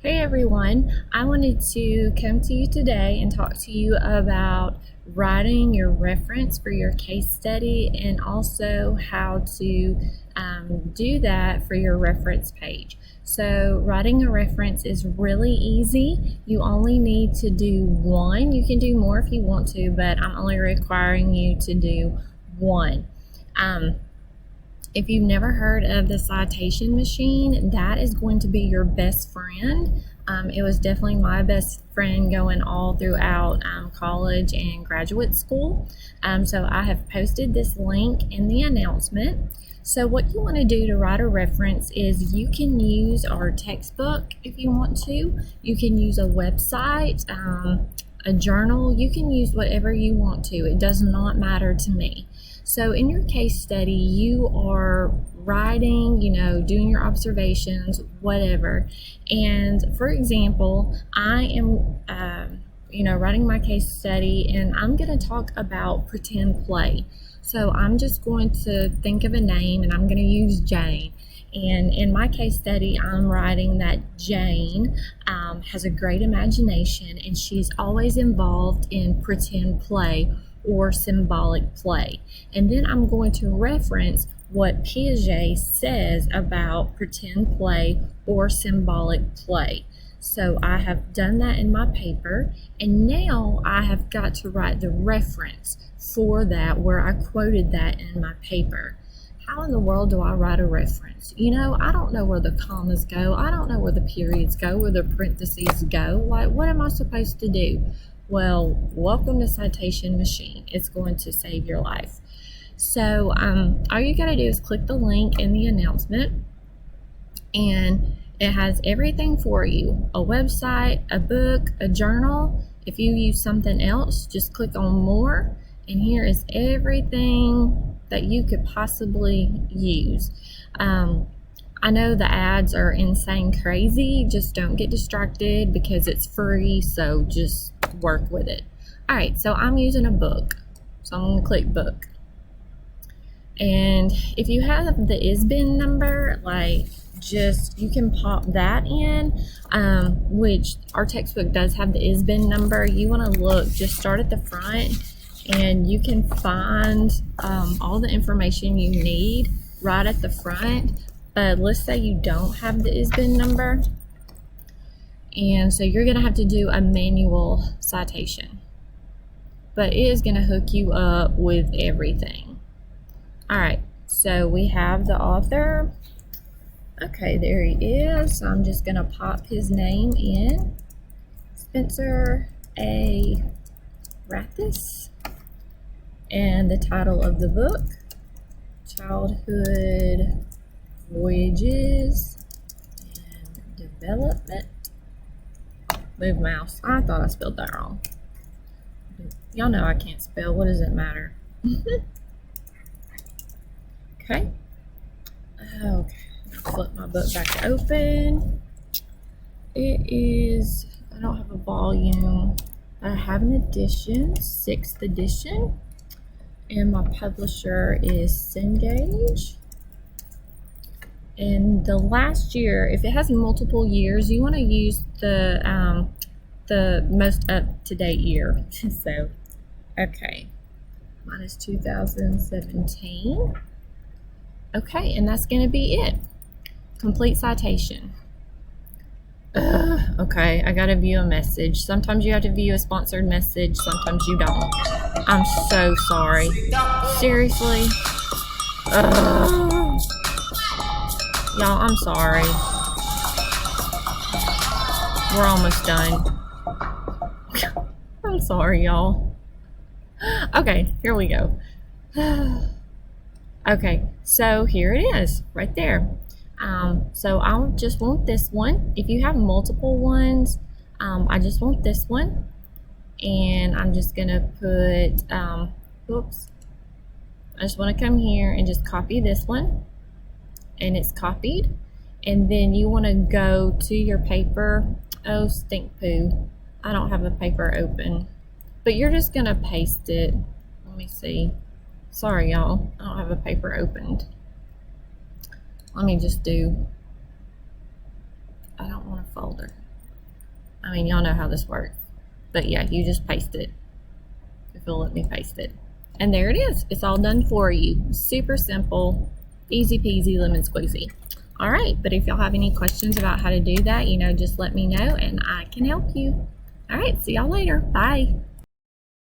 Hey everyone, I wanted to come to you today and talk to you about writing your reference for your case study and also how to do that for your reference page. So writing a reference is really easy. You only need to do one. You can do more if you want to, but I'm only requiring you to do one. If you've never heard of the citation machine, that is going to be your best friend. It was definitely my best friend going all throughout college and graduate school. So I have posted this link in the announcement. So what you want to do to write a reference is you can use our textbook if you want to. You can use a website, a journal. You can use whatever you want to. It does not matter to me. So in your case study, you are writing, doing your observations, whatever. And for example, I am, writing my case study, and I'm going to talk about pretend play. So I'm just going to think of a name, and I'm going to use Jane. And in my case study, I'm writing that Jane has a great imagination, and she's always involved in pretend play or symbolic play. And then I'm going to reference what Piaget says about pretend play or symbolic play. So I have done that in my paper, and now I have got to write the reference for that where I quoted that in my paper. How in the world do I write a reference? I don't know where the commas go. I don't know where the periods go, where the parentheses go. Like, what am I supposed to do? Well, welcome to Citation Machine. It's going to save your life. So all you got to do is click the link in the announcement, and it has everything for you. A website, a book, a journal. If you use something else, just click on more, and here is everything that you could possibly use. I know the ads are insane crazy. Just don't get distracted because it's free, so just work with it. All right, so I'm using a book, so I'm going to click book. And if you have the ISBN number, you can pop that in, which our textbook does have the ISBN number. You want to look, just start at the front, and you can find all the information you need right at the front. But let's say you don't have the ISBN number, and so you're going to have to do a manual citation. But it is going to hook you up with everything. All right, so we have the author. Okay, there he is. So I'm just going to pop his name in. Spencer A. Rathis. And the title of the book, Childhood Voyages and Development. Move mouse. I thought I spelled that wrong. Y'all know I can't spell. What does it matter? Okay. Flip my book back open. It is, I don't have a volume. I have an edition, 6th edition. And my publisher is Cengage. And the last year, if it has multiple years, you want to use the most up-to-date year. So, okay, mine is 2017. Okay, and that's going to be it. Complete citation. Okay, I gotta view a message. Sometimes you have to view a sponsored message, sometimes you don't. I'm so sorry. Seriously? Y'all, I'm sorry. We're almost done. I'm sorry, y'all. Okay, here we go. Okay, so here it is, right there. So I just want this one. If you have multiple ones, I just want this one. And I'm just gonna put, oops. I just wanna come here and just copy this one. And it's copied. And then you wanna go to your paper. Oh, stink poo. I don't have a paper open. But you're just gonna paste it. Let me see. Sorry, y'all. I don't have a paper opened. Let me just do, I don't want a folder. I mean, y'all know how this works. But yeah, you just paste it. If it'll let me paste it. And there it is. It's all done for you. Super simple, easy peasy, lemon squeezy. All right, but if y'all have any questions about how to do that, just let me know and I can help you. All right, see y'all later. Bye.